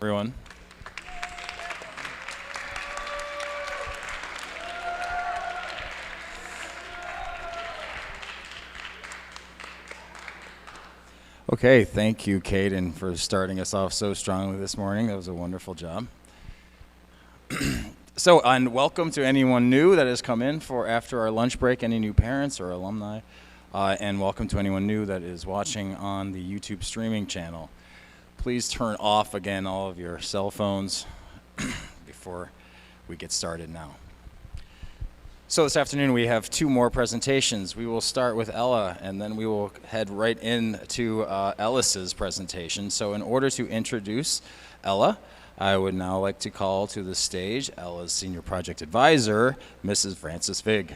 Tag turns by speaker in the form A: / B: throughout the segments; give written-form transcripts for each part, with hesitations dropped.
A: Everyone. Okay, thank you, Caden, for starting us off so strongly this morning. That was a wonderful job. And welcome to anyone new that has come in for after our lunch break, any new parents or alumni, and welcome to anyone new that is watching on the YouTube streaming channel. Please turn off again all of your cell phones before we get started now. So this afternoon we have two more presentations. We will start with Ella, and then we will head right into Ellis's presentation. So in order to introduce Ella, I would now like to call to the stage Ella's Senior Project Advisor, Mrs. Frances Vig.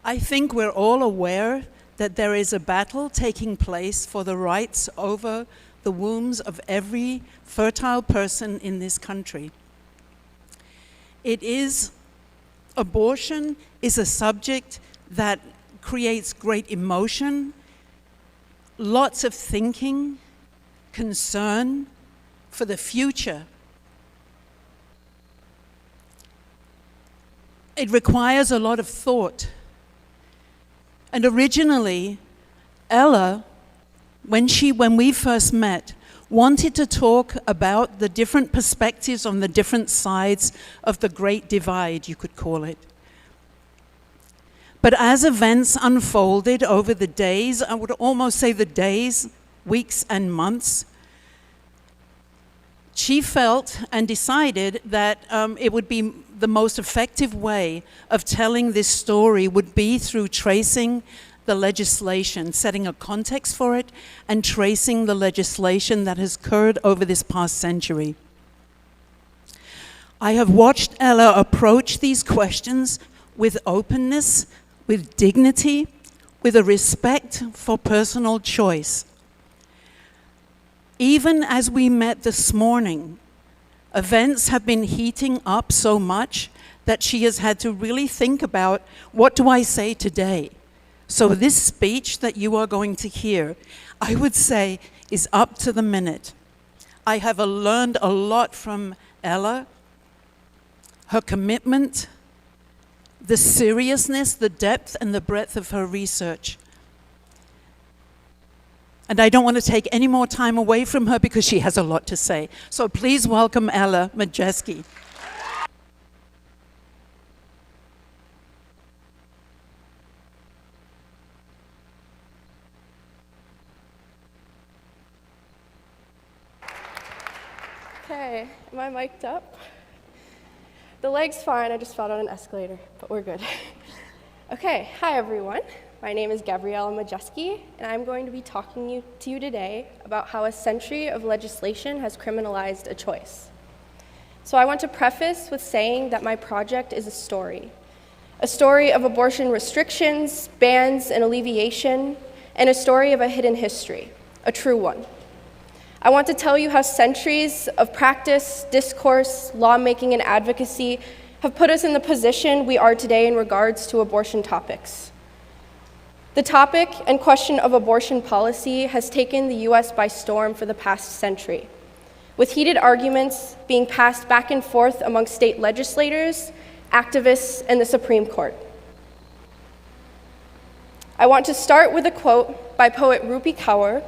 B: I think we're all aware that there is a battle taking place for the rights over the wombs of every fertile person in this country. Abortion is a subject that creates great emotion, lots of thinking, concern for the future. It requires a lot of thought. And originally, Ella, when we first met, wanted to talk about the different perspectives on the different sides of the Great Divide, you could call it. But as events unfolded over the days, I would almost say the days, weeks, and months, she felt and decided that it would be the most effective way of telling this story would be through tracing the legislation, setting a context for it, and tracing the legislation that has occurred over this past century. I have watched Ella approach these questions with openness, with dignity, with a respect for personal choice. Even as we met this morning, events have been heating up so much that she has had to really think about, what do I say today? So this speech that you are going to hear, I would say, is up to the minute. I have learned a lot from Ella, her commitment, the seriousness, the depth, and the breadth of her research. And I don't want to take any more time away from her because she has a lot to say. So please welcome Ella Majeski.
C: Okay, am I mic'd up? The leg's fine, I just fell down an escalator, but we're good. Okay, hi everyone. My name is Gabriella Majeski, and I'm going to be talking to you today about how a century of legislation has criminalized a choice. So I want to preface with saying that my project is a story of abortion restrictions, bans, and alleviation, and a story of a hidden history, a true one. I want to tell you how centuries of practice, discourse, lawmaking, and advocacy have put us in the position we are today in regards to abortion topics. The topic and question of abortion policy has taken the US by storm for the past century, with heated arguments being passed back and forth among state legislators, activists, and the Supreme Court. I want to start with a quote by poet Rupi Kaur,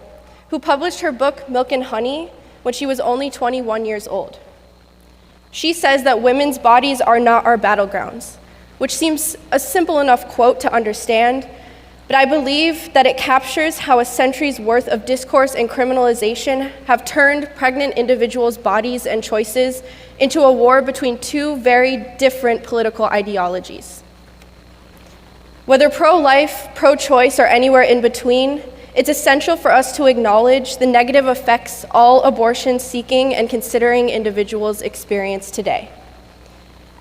C: who published her book Milk and Honey when she was only 21 years old. She says that women's bodies are not our battlegrounds, which seems a simple enough quote to understand, but I believe that it captures how a century's worth of discourse and criminalization have turned pregnant individuals' bodies and choices into a war between two very different political ideologies. Whether pro-life, pro-choice, or anywhere in between, it's essential for us to acknowledge the negative effects all abortion-seeking and considering individuals experience today.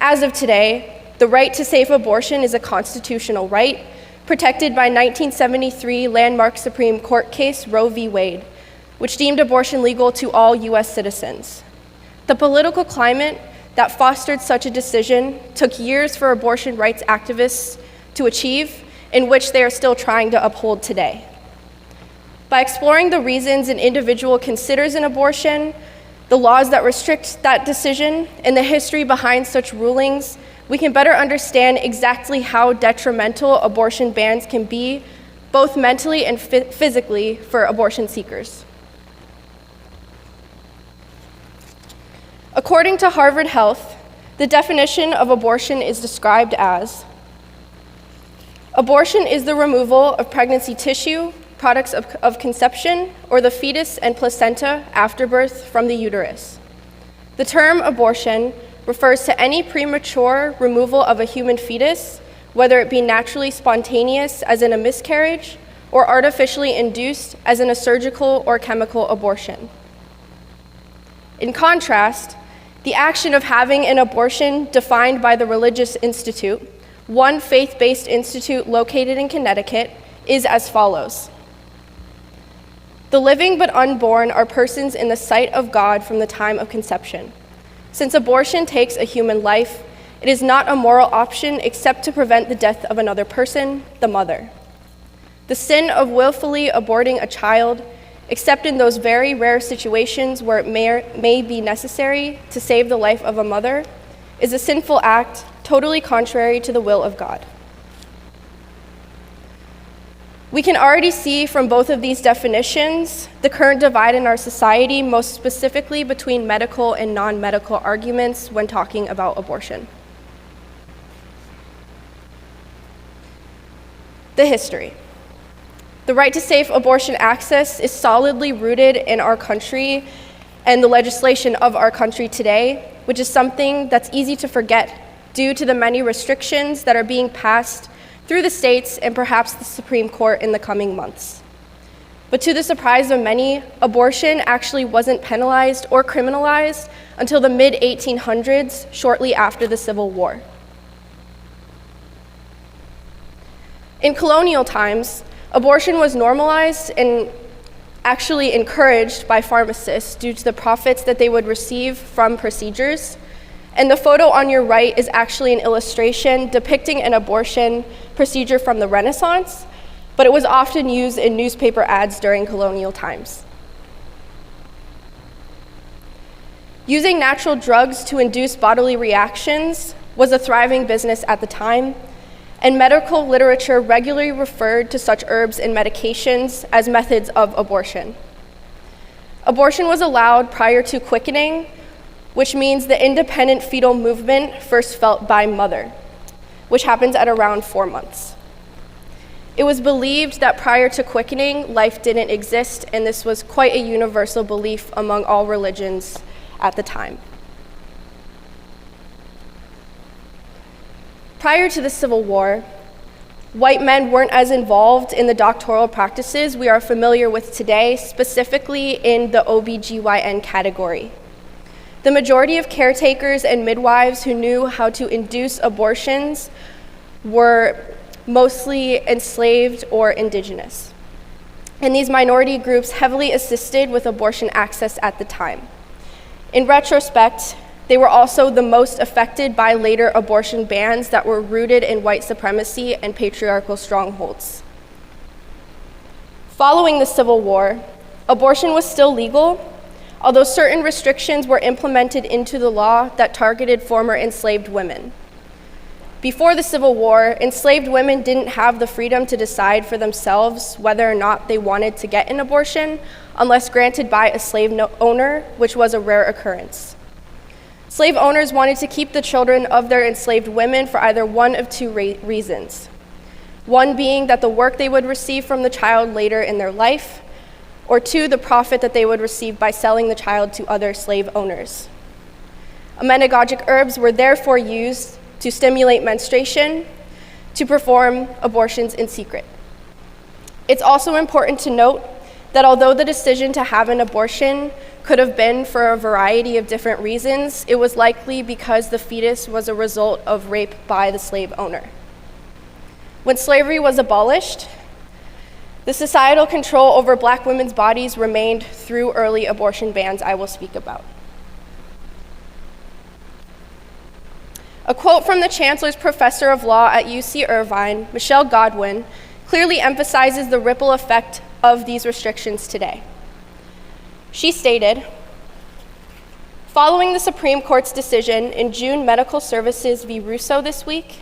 C: As of today, the right to safe abortion is a constitutional right, protected by 1973 landmark Supreme Court case Roe v. Wade, which deemed abortion legal to all US citizens. The political climate that fostered such a decision took years for abortion rights activists to achieve, in which they are still trying to uphold today. By exploring the reasons an individual considers an abortion, the laws that restrict that decision, and the history behind such rulings, we can better understand exactly how detrimental abortion bans can be, both mentally and physically, for abortion seekers. According to Harvard Health, the definition of abortion is described as: abortion is the removal of pregnancy tissue, products of conception, or the fetus and placenta after birth from the uterus. The term abortion refers to any premature removal of a human fetus, whether it be naturally spontaneous, as in a miscarriage, or artificially induced, as in a surgical or chemical abortion. In contrast, the action of having an abortion defined by the Religious Institute, one faith-based institute located in Connecticut, is as follows. The living but unborn are persons in the sight of God from the time of conception. Since abortion takes a human life, it is not a moral option except to prevent the death of another person, the mother. The sin of willfully aborting a child, except in those very rare situations where it may be necessary to save the life of a mother, is a sinful act totally contrary to the will of God. We can already see from both of these definitions the current divide in our society, most specifically between medical and non-medical arguments when talking about abortion. The history. The right to safe abortion access is solidly rooted in our country and the legislation of our country today, which is something that's easy to forget due to the many restrictions that are being passed through the states and perhaps the Supreme Court in the coming months. But to the surprise of many, abortion actually wasn't penalized or criminalized until the mid-1800s, shortly after the Civil War. In colonial times, abortion was normalized and actually encouraged by pharmacists due to the profits that they would receive from procedures. And the photo on your right is actually an illustration depicting an abortion procedure from the Renaissance, but it was often used in newspaper ads during colonial times. Using natural drugs to induce bodily reactions was a thriving business at the time, and medical literature regularly referred to such herbs and medications as methods of abortion. Abortion was allowed prior to quickening, which means the independent fetal movement first felt by mother, which happens at around 4 months. It was believed that prior to quickening, life didn't exist, and this was quite a universal belief among all religions at the time. Prior to the Civil War, white men weren't as involved in the doctoral practices we are familiar with today, specifically in the OBGYN category. The majority of caretakers and midwives who knew how to induce abortions were mostly enslaved or indigenous. And these minority groups heavily assisted with abortion access at the time. In retrospect, they were also the most affected by later abortion bans that were rooted in white supremacy and patriarchal strongholds. Following the Civil War, abortion was still legal, although certain restrictions were implemented into the law that targeted former enslaved women. Before the Civil War, enslaved women didn't have the freedom to decide for themselves whether or not they wanted to get an abortion unless granted by a slave owner, which was a rare occurrence. Slave owners wanted to keep the children of their enslaved women for either one of two reasons. One being that the work they would receive from the child later in their life, or two, the profit that they would receive by selling the child to other slave owners. Emmenagogic herbs were therefore used to stimulate menstruation, to perform abortions in secret. It's also important to note that although the decision to have an abortion could have been for a variety of different reasons, it was likely because the fetus was a result of rape by the slave owner. When slavery was abolished, the societal control over Black women's bodies remained through early abortion bans I will speak about. A quote from the Chancellor's Professor of Law at UC Irvine, Michelle Godwin, clearly emphasizes the ripple effect of these restrictions today. She stated, "Following the Supreme Court's decision in June Medical Services v. Russo this week,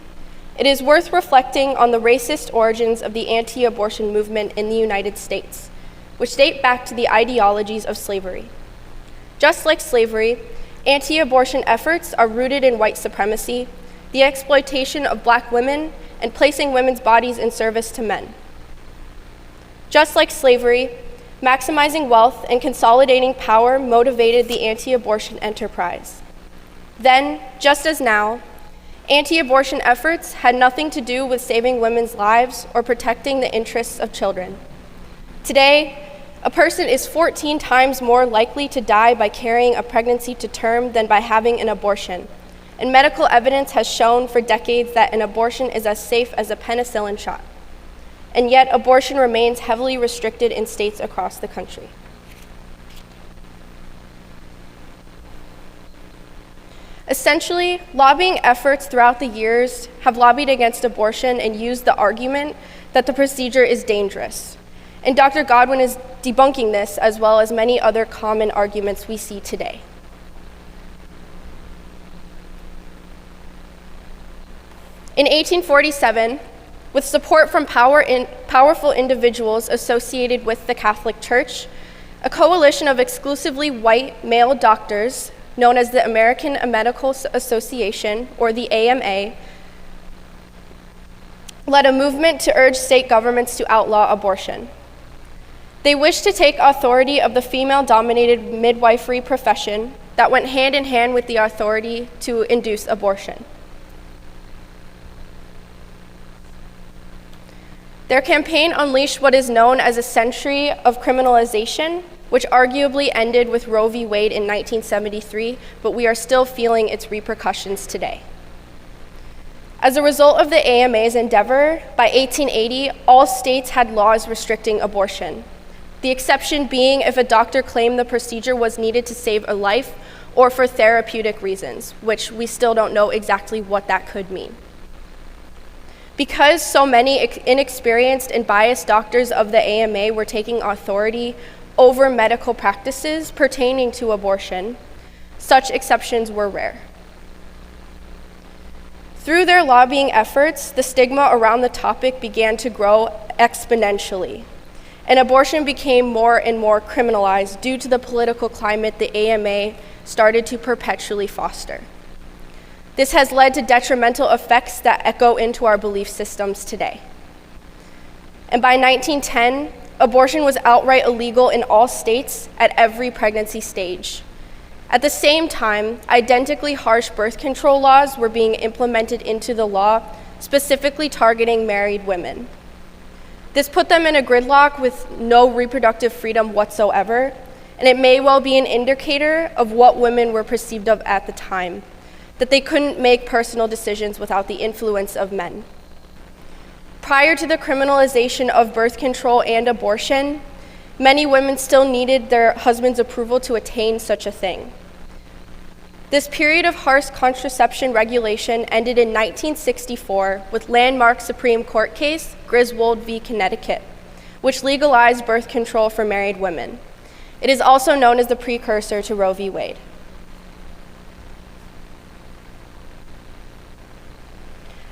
C: it is worth reflecting on the racist origins of the anti-abortion movement in the United States, which date back to the ideologies of slavery. Just like slavery, anti-abortion efforts are rooted in white supremacy, the exploitation of Black women, and placing women's bodies in service to men. Just like slavery, maximizing wealth and consolidating power motivated the anti-abortion enterprise. Then, just as now, anti-abortion efforts had nothing to do with saving women's lives or protecting the interests of children. Today, a person is 14 times more likely to die by carrying a pregnancy to term than by having an abortion, and medical evidence has shown for decades that an abortion is as safe as a penicillin shot. And yet, abortion remains heavily restricted in states across the country." Essentially, lobbying efforts throughout the years have lobbied against abortion and used the argument that the procedure is dangerous. And Dr. Godwin is debunking this, as well as many other common arguments we see today. In 1847, with support from powerful individuals associated with the Catholic Church, a coalition of exclusively white male doctors, known as the American Medical Association, or the AMA, led a movement to urge state governments to outlaw abortion. They wished to take authority of the female-dominated midwifery profession that went hand in hand with the authority to induce abortion. Their campaign unleashed what is known as a century of criminalization, which arguably ended with Roe v. Wade in 1973, but we are still feeling its repercussions today. As a result of the AMA's endeavor, by 1880, all states had laws restricting abortion. The exception being if a doctor claimed the procedure was needed to save a life or for therapeutic reasons, which we still don't know exactly what that could mean. Because so many inexperienced and biased doctors of the AMA were taking authority over medical practices pertaining to abortion, such exceptions were rare. Through their lobbying efforts, the stigma around the topic began to grow exponentially, and abortion became more and more criminalized due to the political climate the AMA started to perpetually foster. This has led to detrimental effects that echo into our belief systems today. And by 1910, abortion was outright illegal in all states at every pregnancy stage. At the same time, identically harsh birth control laws were being implemented into the law, specifically targeting married women. This put them in a gridlock with no reproductive freedom whatsoever, and it may well be an indicator of what women were perceived of at the time, that they couldn't make personal decisions without the influence of men. Prior to the criminalization of birth control and abortion, many women still needed their husband's approval to attain such a thing. This period of harsh contraception regulation ended in 1964 with landmark Supreme Court case Griswold v. Connecticut, which legalized birth control for married women. It is also known as the precursor to Roe v. Wade.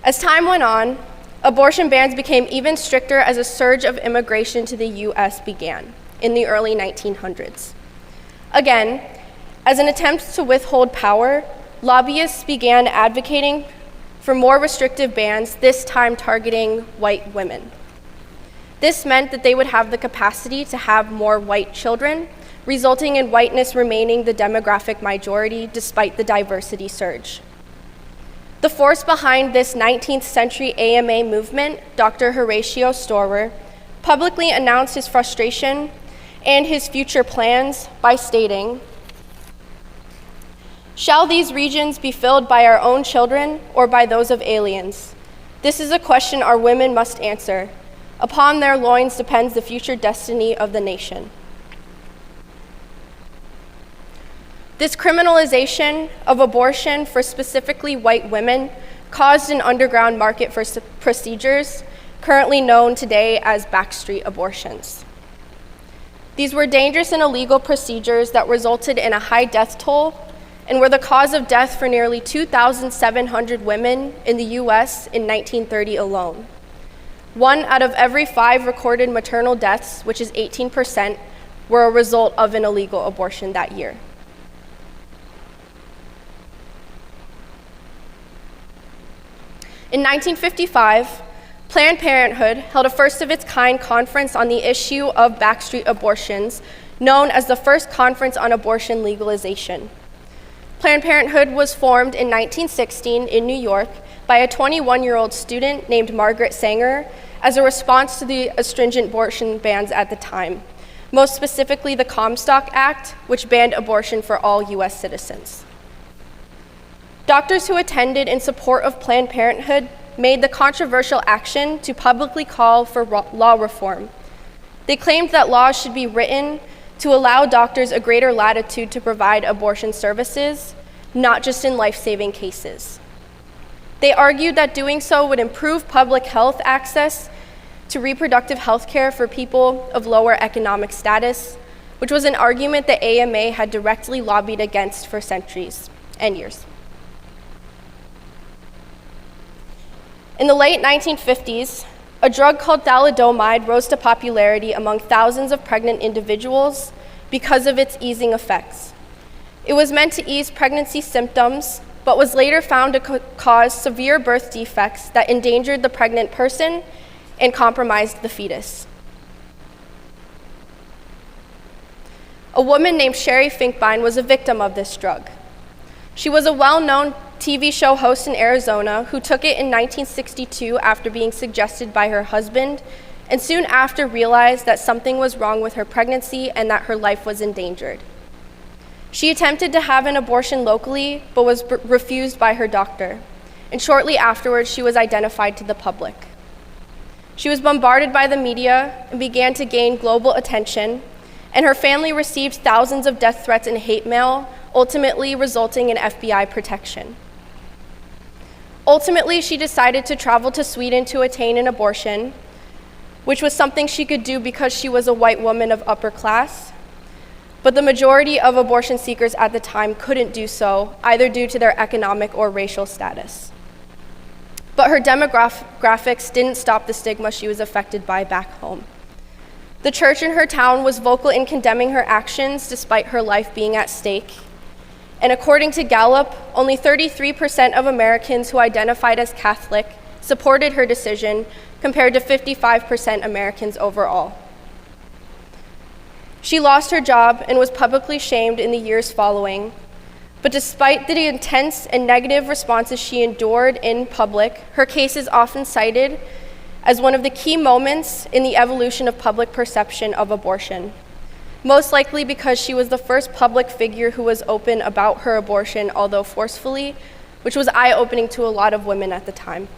C: As time went on, abortion bans became even stricter as a surge of immigration to the US began in the early 1900s. Again, as an attempt to withhold power, lobbyists began advocating for more restrictive bans, this time targeting white women. This meant that they would have the capacity to have more white children, resulting in whiteness remaining the demographic majority despite the diversity surge. The force behind this 19th century AMA movement, Dr. Horatio Storer, publicly announced his frustration and his future plans by stating, "Shall these regions be filled by our own children or by those of aliens? This is a question our women must answer. Upon their loins depends the future destiny of the nation." This criminalization of abortion for specifically white women caused an underground market for procedures, currently known today as backstreet abortions. These were dangerous and illegal procedures that resulted in a high death toll and were the cause of death for nearly 2,700 women in the US in 1930 alone. 1 out of every 5 recorded maternal deaths, which is 18%, were a result of an illegal abortion that year. In 1955, Planned Parenthood held a first-of-its-kind conference on the issue of backstreet abortions, known as the First Conference on Abortion Legalization. Planned Parenthood was formed in 1916 in New York by a 21-year-old student named Margaret Sanger as a response to the stringent abortion bans at the time, most specifically the Comstock Act, which banned abortion for all US citizens. Doctors who attended in support of Planned Parenthood made the controversial action to publicly call for law reform. They claimed that laws should be written to allow doctors a greater latitude to provide abortion services, not just in life-saving cases. They argued that doing so would improve public health access to reproductive health care for people of lower economic status, which was an argument the AMA had directly lobbied against for centuries and years. In the late 1950s, a drug called thalidomide rose to popularity among thousands of pregnant individuals because of its easing effects. It was meant to ease pregnancy symptoms, but was later found to cause severe birth defects that endangered the pregnant person and compromised the fetus. A woman named Sherry Finkbein was a victim of this drug. She was a well-known TV show host in Arizona who took it in 1962 after being suggested by her husband, and soon after realized that something was wrong with her pregnancy and that her life was endangered. She attempted to have an abortion locally, but was refused by her doctor, and shortly afterwards she was identified to the public. She was bombarded by the media and began to gain global attention, and her family received thousands of death threats and hate mail, ultimately resulting in FBI protection. Ultimately, she decided to travel to Sweden to attain an abortion, which was something she could do because she was a white woman of upper class. But the majority of abortion seekers at the time couldn't do so, either due to their economic or racial status. But her demographics didn't stop the stigma she was affected by back home. The church in her town was vocal in condemning her actions despite her life being at stake. And according to Gallup, only 33% of Americans who identified as Catholic supported her decision, compared to 55% Americans overall. She lost her job and was publicly shamed in the years following. But despite the intense and negative responses she endured in public, her case is often cited as one of the key moments in the evolution of public perception of abortion. Most likely because she was the first public figure who was open about her abortion, although forcefully, which was eye-opening to a lot of women at the time.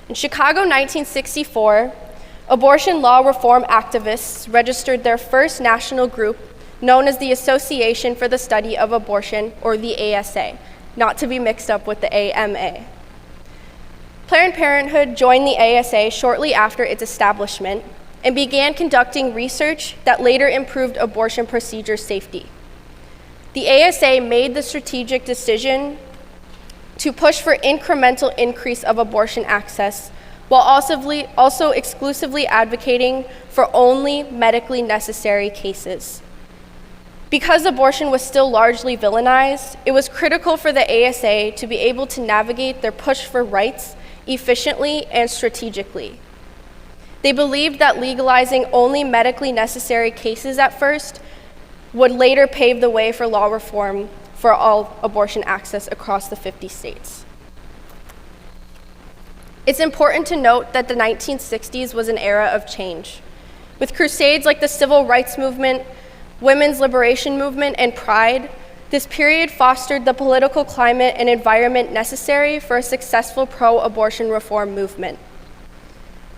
C: In Chicago, 1964, abortion law reform activists registered their first national group, known as the Association for the Study of Abortion, or the ASA, not to be mixed up with the AMA. Planned Parenthood joined the ASA shortly after its establishment and began conducting research that later improved abortion procedure safety. The ASA made the strategic decision to push for incremental increase of abortion access, while also exclusively advocating for only medically necessary cases. Because abortion was still largely villainized, it was critical for the ASA to be able to navigate their push for rights efficiently and strategically. They believed that legalizing only medically necessary cases at first would later pave the way for law reform for all abortion access across the 50 states. It's important to note that the 1960s was an era of change. With crusades like the Civil Rights Movement, Women's Liberation Movement, and Pride, this period fostered the political climate and environment necessary for a successful pro-abortion reform movement.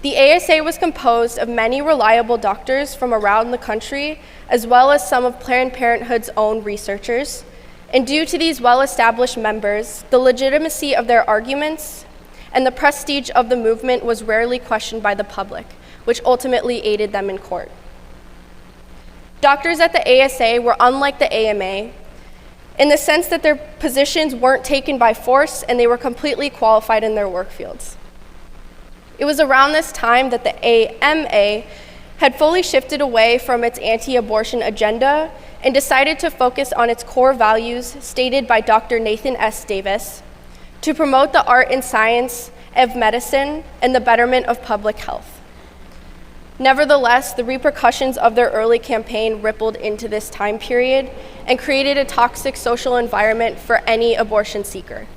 C: The ASA was composed of many reliable doctors from around the country, as well as some of Planned Parenthood's own researchers. And due to these well-established members, the legitimacy of their arguments and the prestige of the movement was rarely questioned by the public, which ultimately aided them in court. Doctors at the ASA were unlike the AMA in the sense that their positions weren't taken by force and they were completely qualified in their work fields. It was around this time that the AMA had fully shifted away from its anti-abortion agenda and decided to focus on its core values stated by Dr. Nathan S. Davis to promote the art and science of medicine and the betterment of public health. Nevertheless, the repercussions of their early campaign rippled into this time period and created a toxic social environment for any abortion seeker.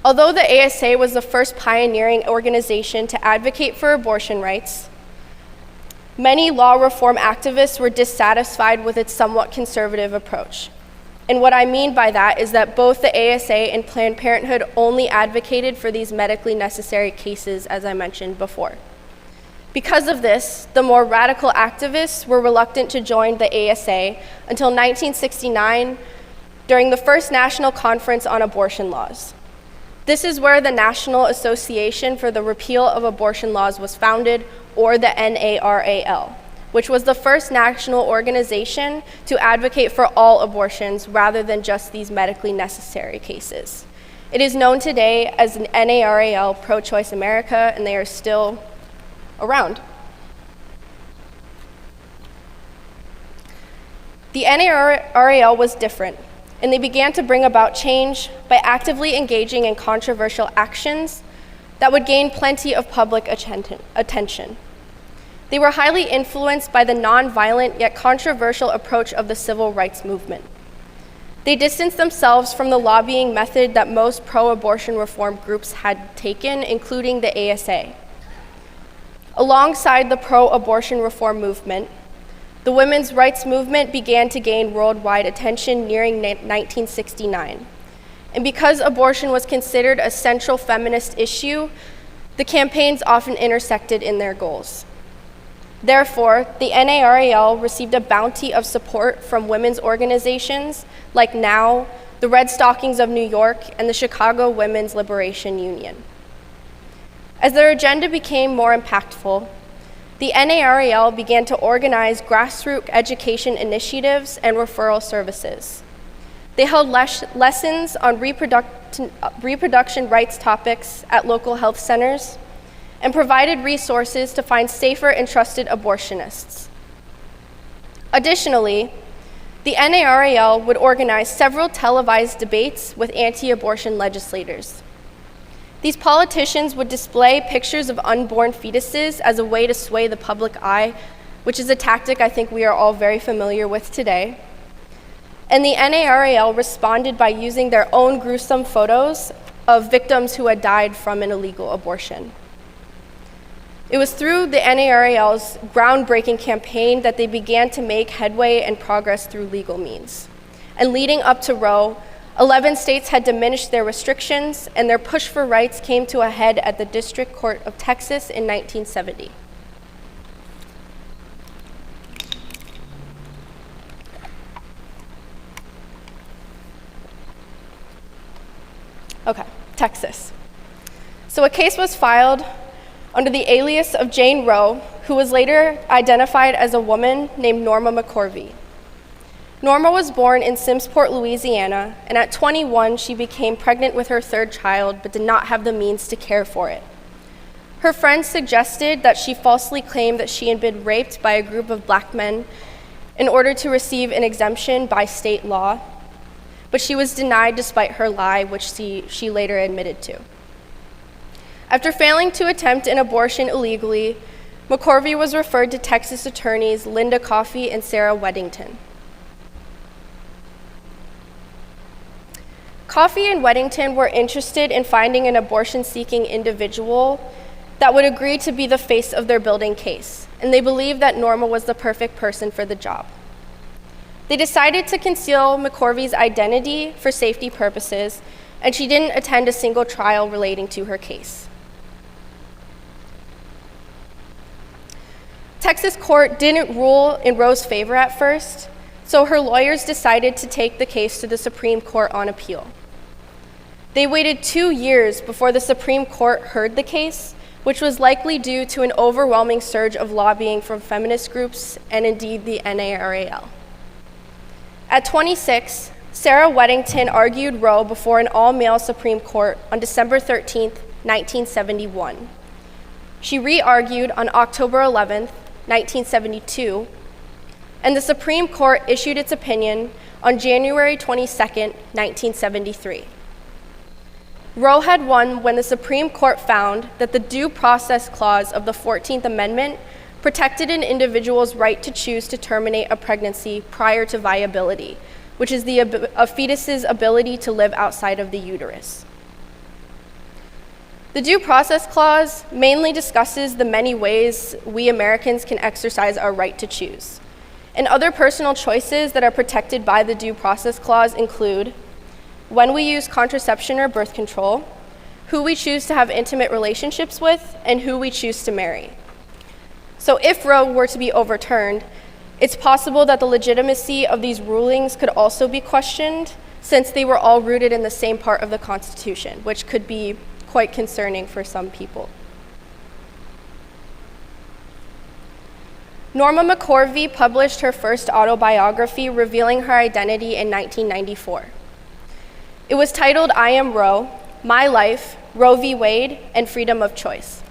C: Although the ASA was the first pioneering organization to advocate for abortion rights, many law reform activists were dissatisfied with its somewhat conservative approach. And what I mean by that is that both the ASA and Planned Parenthood only advocated for these medically necessary cases, as I mentioned before. Because of this, the more radical activists were reluctant to join the ASA until 1969 during the first National Conference on Abortion Laws. This is where the National Association for the Repeal of Abortion Laws was founded, or the NARAL, which was the first national organization to advocate for all abortions rather than just these medically necessary cases. It is known today as an NARAL Pro-Choice America, and they are still around. The NARAL was different, and they began to bring about change by actively engaging in controversial actions that would gain plenty of public attention. They were highly influenced by the nonviolent yet controversial approach of the civil rights movement. They distanced themselves from the lobbying method that most pro-abortion reform groups had taken, including the ASA. Alongside the pro-abortion reform movement, the women's rights movement began to gain worldwide attention nearing 1969. And because abortion was considered a central feminist issue, the campaigns often intersected in their goals. Therefore, the NARAL received a bounty of support from women's organizations like NOW, the Red Stockings of New York, and the Chicago Women's Liberation Union. As their agenda became more impactful, the NARAL began to organize grassroots education initiatives and referral services. They held lessons on reproduction rights topics at local health centers and provided resources to find safer and trusted abortionists. Additionally, the NARAL would organize several televised debates with anti-abortion legislators. These politicians would display pictures of unborn fetuses as a way to sway the public eye, which is a tactic I think we are all very familiar with today. And the NARAL responded by using their own gruesome photos of victims who had died from an illegal abortion. It was through the NARAL's groundbreaking campaign that they began to make headway and progress through legal means. And leading up to Roe, 11 states had diminished their restrictions, and their push for rights came to a head at the District Court of Texas in 1970. Okay, Texas. So a case was filed under the alias of Jane Roe, who was later identified as a woman named Norma McCorvey. Norma was born in Simpsonport, Louisiana, and at 21, she became pregnant with her third child, but did not have the means to care for it. Her friends suggested that she falsely claimed that she had been raped by a group of black men in order to receive an exemption by state law, but she was denied despite her lie, which she later admitted to. After failing to attempt an abortion illegally, McCorvey was referred to Texas attorneys Linda Coffey and Sarah Weddington. Coffey and Weddington were interested in finding an abortion-seeking individual that would agree to be the face of their building case, and they believed that Norma was the perfect person for the job. They decided to conceal McCorvey's identity for safety purposes, and she didn't attend a single trial relating to her case. Texas court didn't rule in Roe's favor at first, so her lawyers decided to take the case to the Supreme Court on appeal. They waited 2 years before the Supreme Court heard the case, which was likely due to an overwhelming surge of lobbying from feminist groups and indeed the NARAL. At 26, Sarah Weddington argued Roe before an all-male Supreme Court on December 13, 1971. She re-argued on October 11, 1972, and the Supreme Court issued its opinion on January 22, 1973. Roe had won when the Supreme Court found that the Due Process Clause of the 14th Amendment protected an individual's right to choose to terminate a pregnancy prior to viability, which is a fetus's ability to live outside of the uterus. The Due Process Clause mainly discusses the many ways we Americans can exercise our right to choose. And other personal choices that are protected by the Due Process Clause include when we use contraception or birth control, who we choose to have intimate relationships with, and who we choose to marry. So if Roe were to be overturned, it's possible that the legitimacy of these rulings could also be questioned, since they were all rooted in the same part of the Constitution, which could be quite concerning for some people. Norma McCorvey published her first autobiography revealing her identity in 1994. It was titled I Am Roe, My Life, Roe v. Wade, and Freedom of Choice.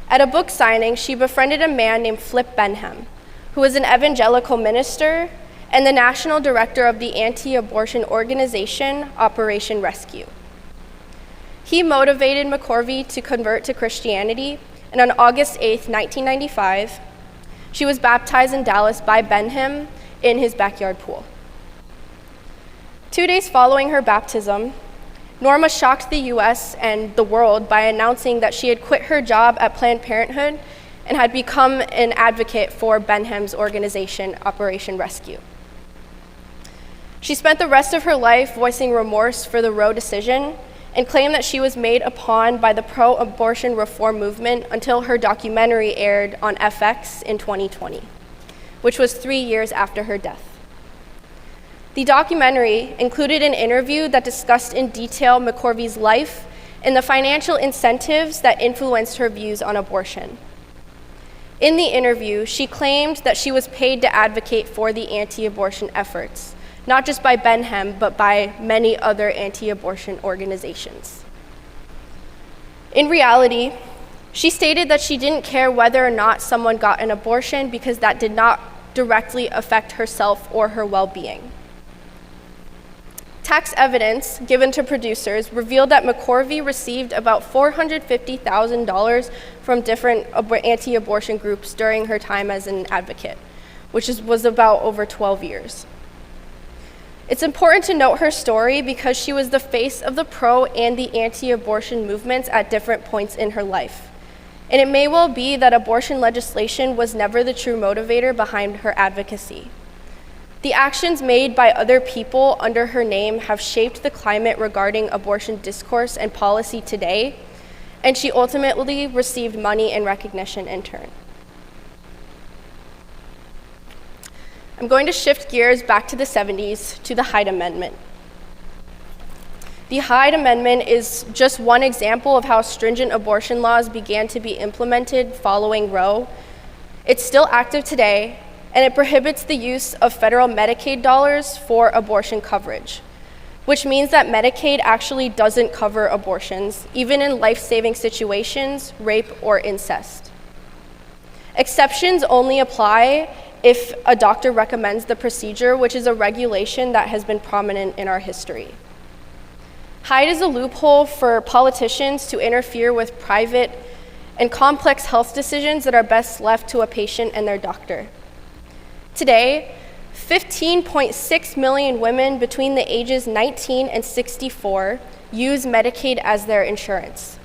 C: At a book signing, she befriended a man named Flip Benham, who was an evangelical minister and the national director of the anti-abortion organization Operation Rescue. He motivated McCorvey to convert to Christianity, and on August 8, 1995, she was baptized in Dallas by Benham in his backyard pool. 2 days following her baptism, Norma shocked the US and the world by announcing that she had quit her job at Planned Parenthood and had become an advocate for Benham's organization, Operation Rescue. She spent the rest of her life voicing remorse for the Roe decision and claimed that she was made a pawn by the pro-abortion reform movement until her documentary aired on FX in 2020, which was 3 years after her death. The documentary included an interview that discussed in detail McCorvey's life and the financial incentives that influenced her views on abortion. In the interview, she claimed that she was paid to advocate for the anti-abortion efforts, not just by Benham, but by many other anti-abortion organizations. In reality, she stated that she didn't care whether or not someone got an abortion because that did not directly affect herself or her well-being. Tax evidence given to producers revealed that McCorvey received about $450,000 from different anti-abortion groups during her time as an advocate, which was about over 12 years. It's important to note her story because she was the face of the pro and the anti-abortion movements at different points in her life. And it may well be that abortion legislation was never the true motivator behind her advocacy. The actions made by other people under her name have shaped the climate regarding abortion discourse and policy today, and she ultimately received money and recognition in turn. I'm going to shift gears back to the 70s to the Hyde Amendment. The Hyde Amendment is just one example of how stringent abortion laws began to be implemented following Roe. It's still active today, and it prohibits the use of federal Medicaid dollars for abortion coverage, which means that Medicaid actually doesn't cover abortions, even in life-saving situations, rape, or incest. Exceptions only apply if a doctor recommends the procedure, which is a regulation that has been prominent in our history. Hyde is a loophole for politicians to interfere with private and complex health decisions that are best left to a patient and their doctor. Today, 15.6 million women between the ages 19 and 64 use Medicaid as their insurance.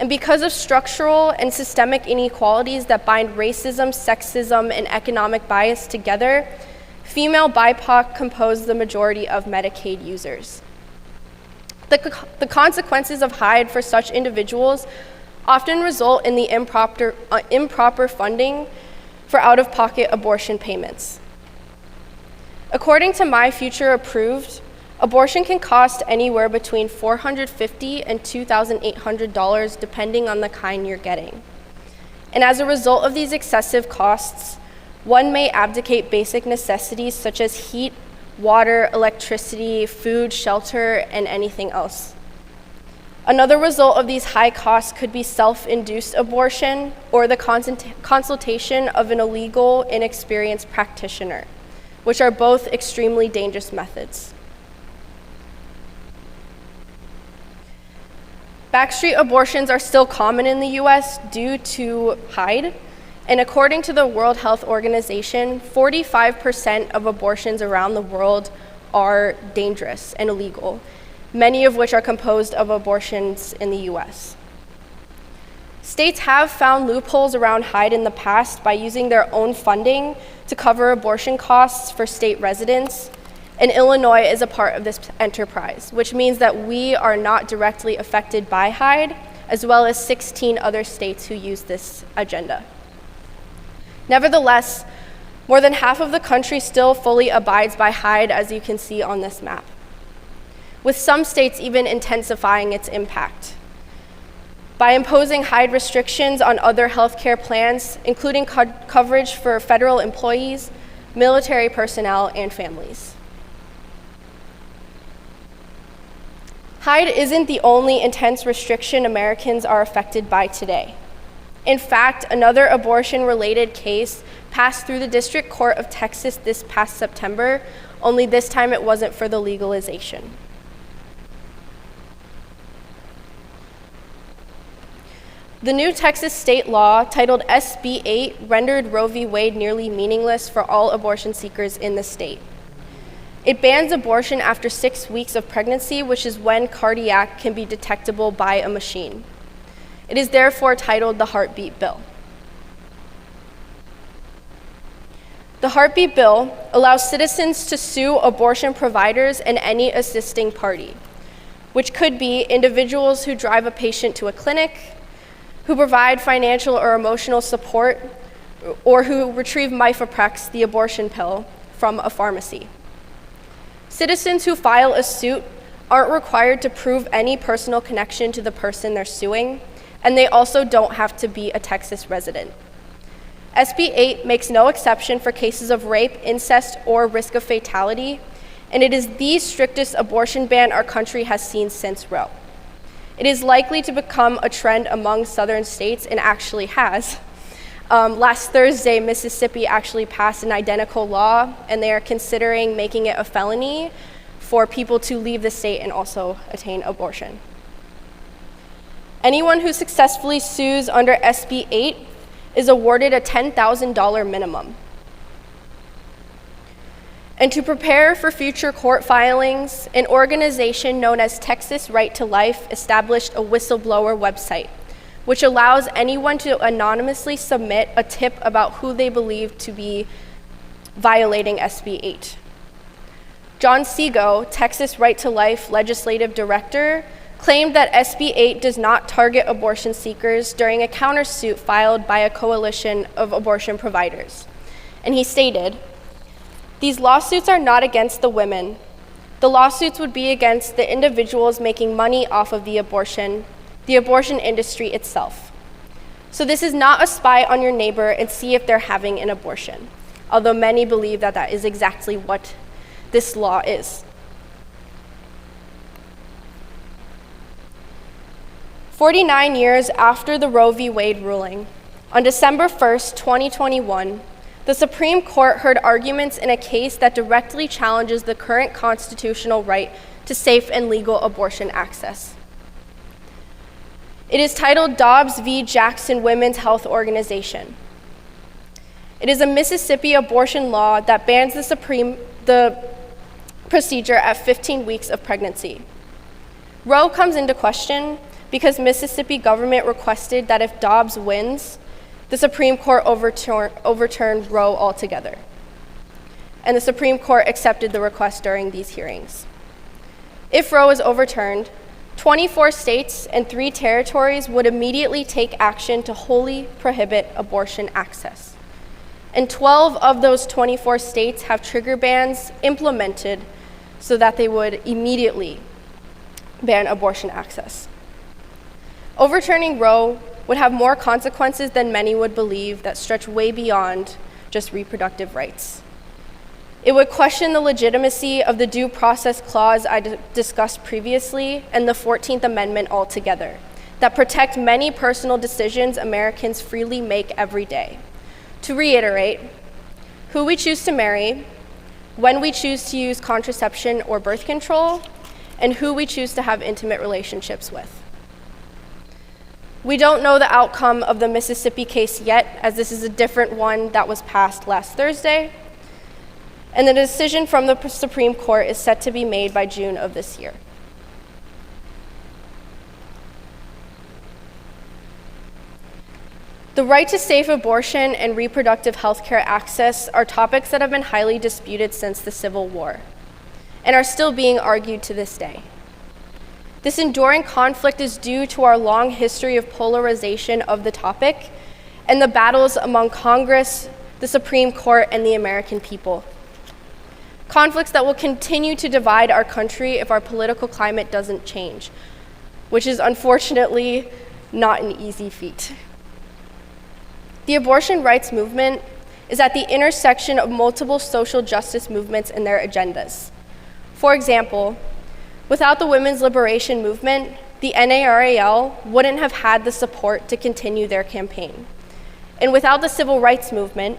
C: And because of structural and systemic inequalities that bind racism, sexism, and economic bias together, female BIPOC compose the majority of Medicaid users. The consequences of Hyde for such individuals often result in the improper funding for out-of-pocket abortion payments. According to My Future Approved, abortion can cost anywhere between $450 and $2,800 depending on the kind you're getting. And as a result of these excessive costs, one may abdicate basic necessities such as heat, water, electricity, food, shelter, and anything else. Another result of these high costs could be self-induced abortion or the consultation of an illegal, inexperienced practitioner, which are both extremely dangerous methods. Backstreet abortions are still common in the US due to Hyde, and according to the World Health Organization, 45% of abortions around the world are dangerous and illegal, many of which are composed of abortions in the US. States have found loopholes around Hyde in the past by using their own funding to cover abortion costs for state residents, and Illinois is a part of this enterprise, which means that we are not directly affected by Hyde, as well as 16 other states who use this agenda. Nevertheless, more than half of the country still fully abides by Hyde, as you can see on this map, with some states even intensifying its impact by imposing Hyde restrictions on other healthcare plans, including coverage for federal employees, military personnel, and families. Hyde isn't the only intense restriction Americans are affected by today. In fact, another abortion-related case passed through the District Court of Texas this past September, only this time it wasn't for the legalization. The new Texas state law, titled SB 8, rendered Roe v. Wade nearly meaningless for all abortion seekers in the state. It bans abortion after 6 weeks of pregnancy, which is when cardiac can be detectable by a machine. It is therefore titled the Heartbeat Bill. The Heartbeat Bill allows citizens to sue abortion providers and any assisting party, which could be individuals who drive a patient to a clinic, who provide financial or emotional support, or who retrieve Mifeprex, the abortion pill, from a pharmacy. Citizens who file a suit aren't required to prove any personal connection to the person they're suing, and they also don't have to be a Texas resident. SB 8 makes no exception for cases of rape, incest, or risk of fatality, and it is the strictest abortion ban our country has seen since Roe. It is likely to become a trend among southern states, and actually has. Last Thursday, Mississippi actually passed an identical law, and they are considering making it a felony for people to leave the state and also attain abortion. Anyone who successfully sues under SB 8 is awarded a $10,000 minimum. And to prepare for future court filings, an organization known as Texas Right to Life established a whistleblower website, which allows anyone to anonymously submit a tip about who they believe to be violating SB 8. John Seago, Texas Right to Life legislative director, claimed that SB 8 does not target abortion seekers during a countersuit filed by a coalition of abortion providers. And he stated, "These lawsuits are not against the women. The lawsuits would be against the individuals making money off of the abortion industry itself. So this is not a spy on your neighbor and see if they're having an abortion," although many believe that that is exactly what this law is. 49 years after the Roe v. Wade ruling, on December 1st, 2021, the Supreme Court heard arguments in a case that directly challenges the current constitutional right to safe and legal abortion access. It is titled Dobbs v. Jackson Women's Health Organization. It is a Mississippi abortion law that bans the procedure at 15 weeks of pregnancy. Roe comes into question because Mississippi government requested that if Dobbs wins, the Supreme Court overturn Roe altogether. And the Supreme Court accepted the request during these hearings. If Roe is overturned, 24 states and 3 territories would immediately take action to wholly prohibit abortion access. And 12 of those 24 states have trigger bans implemented so that they would immediately ban abortion access. Overturning Roe would have more consequences than many would believe that stretch way beyond just reproductive rights. It would question the legitimacy of the Due Process Clause I discussed previously and the 14th Amendment altogether, that protect many personal decisions Americans freely make every day. To reiterate, who we choose to marry, when we choose to use contraception or birth control, and who we choose to have intimate relationships with. We don't know the outcome of the Mississippi case yet, as this is a different one that was passed last Thursday, and the decision from the Supreme Court is set to be made by June of this year. The right to safe abortion and reproductive health care access are topics that have been highly disputed since the Civil War and are still being argued to this day. This enduring conflict is due to our long history of polarization of the topic and the battles among Congress, the Supreme Court, and the American people. Conflicts that will continue to divide our country if our political climate doesn't change, which is unfortunately not an easy feat. The abortion rights movement is at the intersection of multiple social justice movements and their agendas. For example, without the women's liberation movement, the NARAL wouldn't have had the support to continue their campaign. And without the civil rights movement,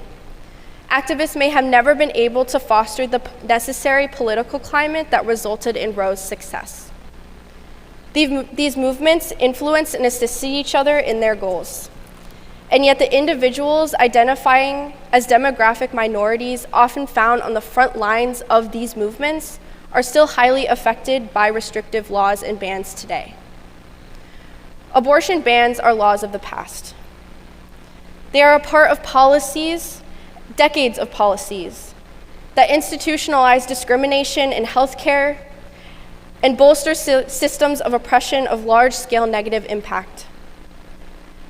C: activists may have never been able to foster the necessary political climate that resulted in Roe's success. These movements influence and assist each other in their goals. And yet the individuals identifying as demographic minorities often found on the front lines of these movements are still highly affected by restrictive laws and bans today. Abortion bans are laws of the past. They are a part of policies, decades of policies, that institutionalize discrimination in healthcare and bolster systems of oppression of large-scale negative impact.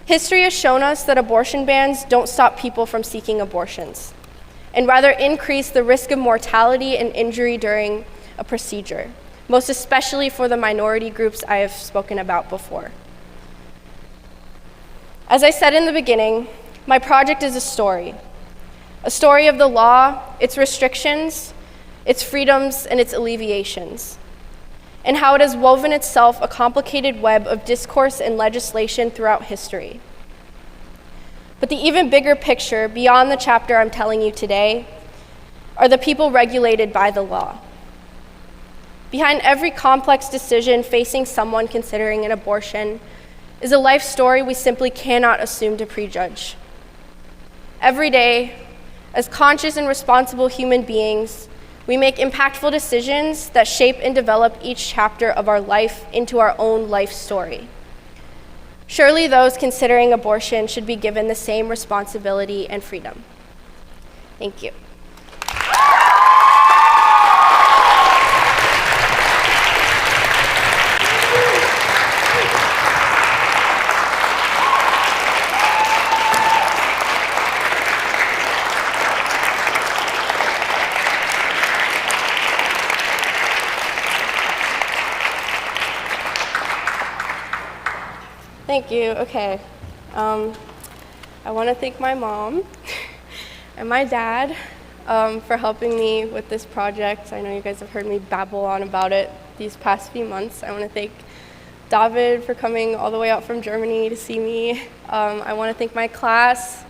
C: History has shown us that abortion bans don't stop people from seeking abortions, and rather increase the risk of mortality and injury during a procedure, most especially for the minority groups I have spoken about before. As I said in the beginning, my project is a story of the law, its restrictions, its freedoms, and its alleviations, and how it has woven itself a complicated web of discourse and legislation throughout history. But the even bigger picture, beyond the chapter I'm telling you today, are the people regulated by the law. Behind every complex decision facing someone considering an abortion is a life story we simply cannot assume to prejudge. Every day, as conscious and responsible human beings, we make impactful decisions that shape and develop each chapter of our life into our own life story. Surely those considering abortion should be given the same responsibility and freedom. Thank you. Thank you. Okay. I want to thank my mom and my dad for helping me with this project. I know you guys have heard me babble on about it these past few months. I want to thank David for coming all the way out from Germany to see me. I want to thank my class.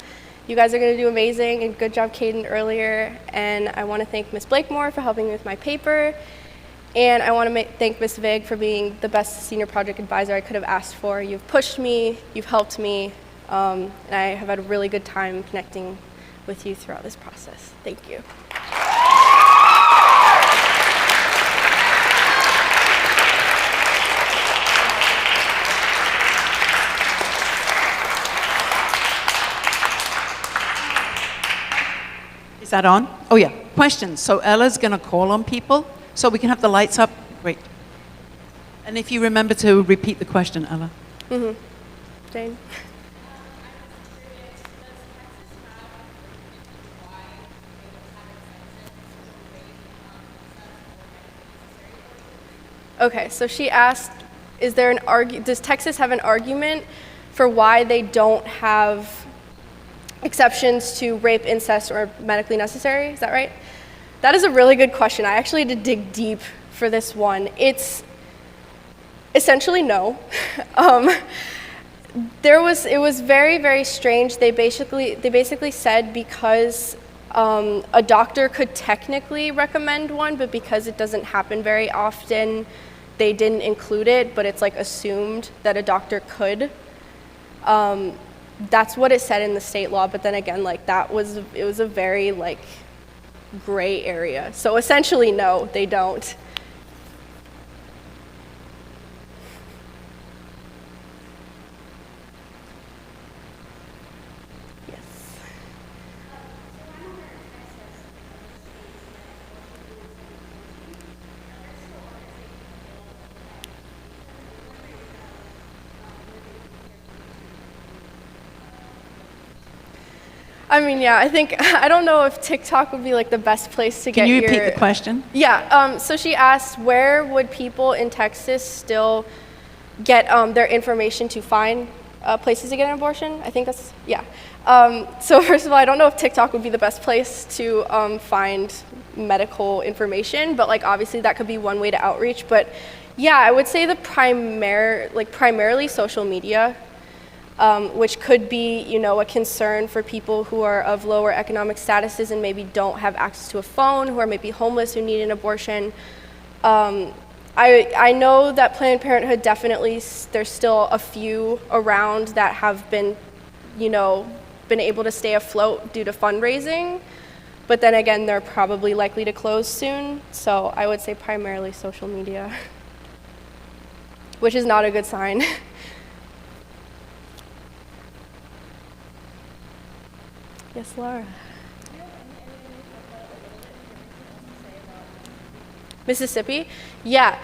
C: You guys are going to do amazing, and good job, Caden, earlier. And I want to thank Ms. Blakemore for helping me with my paper. And I want to thank Ms. Vig for being the best senior project advisor I could have asked for. You've pushed me, you've helped me, and I have had a really good time connecting with you throughout this process. Thank you.
B: Is that on? Oh yeah, questions. So Ella's gonna call on people so we can have the lights up. Great. And if you remember to repeat the question, Ella.
C: Jane? Okay, so she asked, does Texas have an argument for why they don't have exceptions to rape, incest, or medically necessary? Is that right? That is a really good question. I actually had to dig deep for this one. It's essentially no. It was very, very strange. They basically said because a doctor could technically recommend one, but because it doesn't happen very often, they didn't include it, but it's like assumed that a doctor could. That's what it said in the state law, but then again, like it was a very like gray area. So essentially, no, they don't. I mean, yeah, I don't know if TikTok would be like the best place to get your...
B: Can you repeat the question?
C: Yeah, so she asked, where would people in Texas still get their information to find places to get an abortion? I think that's, yeah. So first of all, I don't know if TikTok would be the best place to find medical information, but like obviously that could be one way to outreach. But yeah, I would say primarily social media. Which could be, a concern for people who are of lower economic statuses and maybe don't have access to a phone, who are maybe homeless, who need an abortion. I know that Planned Parenthood definitely, there's still a few around that have been, been able to stay afloat due to fundraising, but then again, they're probably likely to close soon. So I would say primarily social media, which is not a good sign. Yes, Laura. Mississippi? Yeah.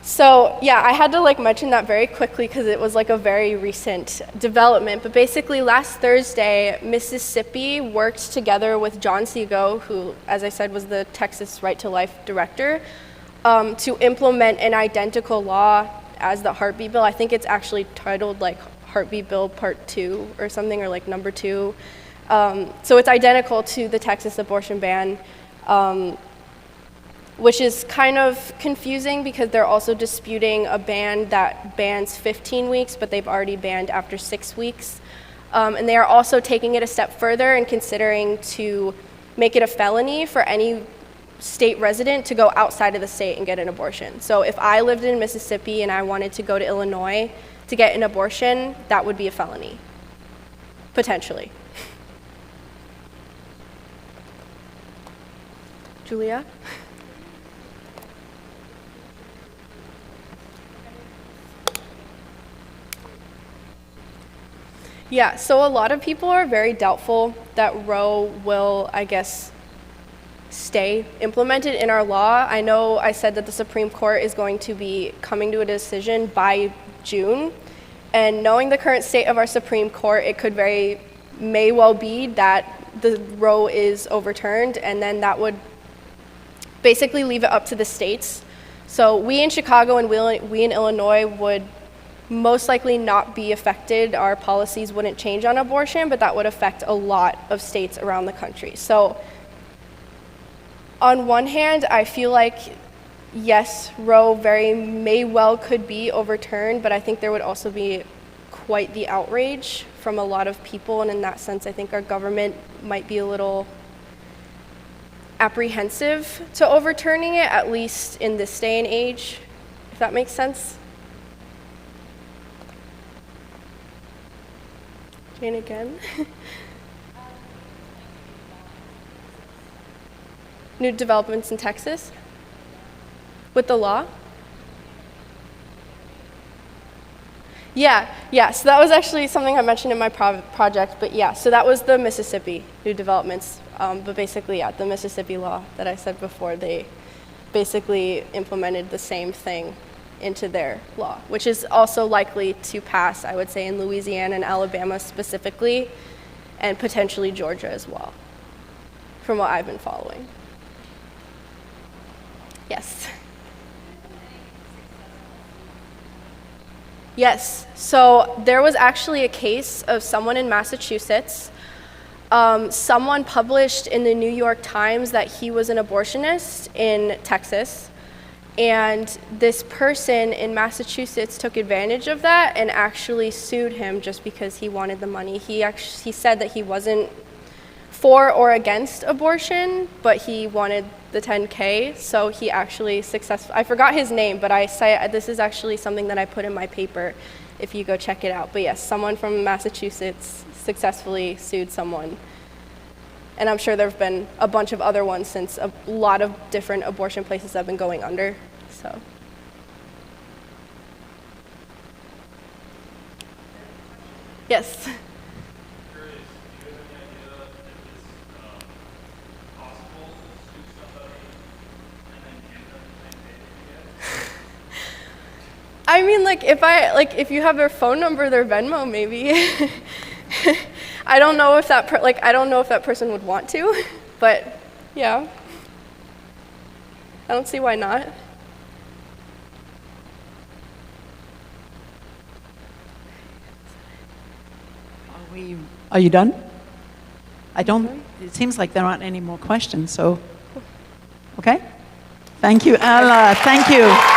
C: So, yeah, I had to mention that very quickly because it was a very recent development. But basically last Thursday, Mississippi worked together with John Seago, who, as I said, was the Texas Right to Life director, to implement an identical law as the heartbeat bill. I think it's actually titled Heartbeat Bill Part 2 or something, or number 2. So it's identical to the Texas abortion ban, which is kind of confusing because they're also disputing a ban that bans 15 weeks, but they've already banned after 6 weeks. And they are also taking it a step further and considering to make it a felony for any state resident to go outside of the state and get an abortion. So if I lived in Mississippi and I wanted to go to Illinois to get an abortion, that would be a felony, potentially. Julia? Yeah, so a lot of people are very doubtful that Roe will, I guess, stay implemented in our law. I know I said that the Supreme Court is going to be coming to a decision by June, and knowing the current state of our Supreme Court, it may well be that the Roe is overturned, and then that would basically leave it up to the states. So we in Chicago and we in Illinois would most likely not be affected. Our policies wouldn't change on abortion, but that would affect a lot of states around the country. So on one hand, I feel like, yes, Roe may well could be overturned, but I think there would also be quite the outrage from a lot of people, and in that sense, I think our government might be a little apprehensive to overturning it, at least in this day and age, if that makes sense. Jane again. New developments in Texas with the law? Yeah, so that was actually something I mentioned in my project, but yeah, so that was the Mississippi new developments, but basically, yeah, the Mississippi law that I said before, they basically implemented the same thing into their law, which is also likely to pass, I would say, in Louisiana and Alabama specifically, and potentially Georgia as well, from what I've been following. Yes. Yes, so there was actually a case of someone in Massachusetts. Someone published in the New York Times that he was an abortionist in Texas. And this person in Massachusetts took advantage of that and actually sued him just because he wanted the money. He said that he wasn't for or against abortion, but he wanted the 10K, so he actually I forgot his name, but this is actually something that I put in my paper if you go check it out. But yes, someone from Massachusetts successfully sued someone. And I'm sure there have been a bunch of other ones since a lot of different abortion places have been going under, so. Yes. I mean, if you have their phone number, their Venmo, maybe. I don't know if that person would want to, but yeah. I don't see why not.
B: Are you done? It seems like there aren't any more questions, so, okay? Thank you, Ella, thank you.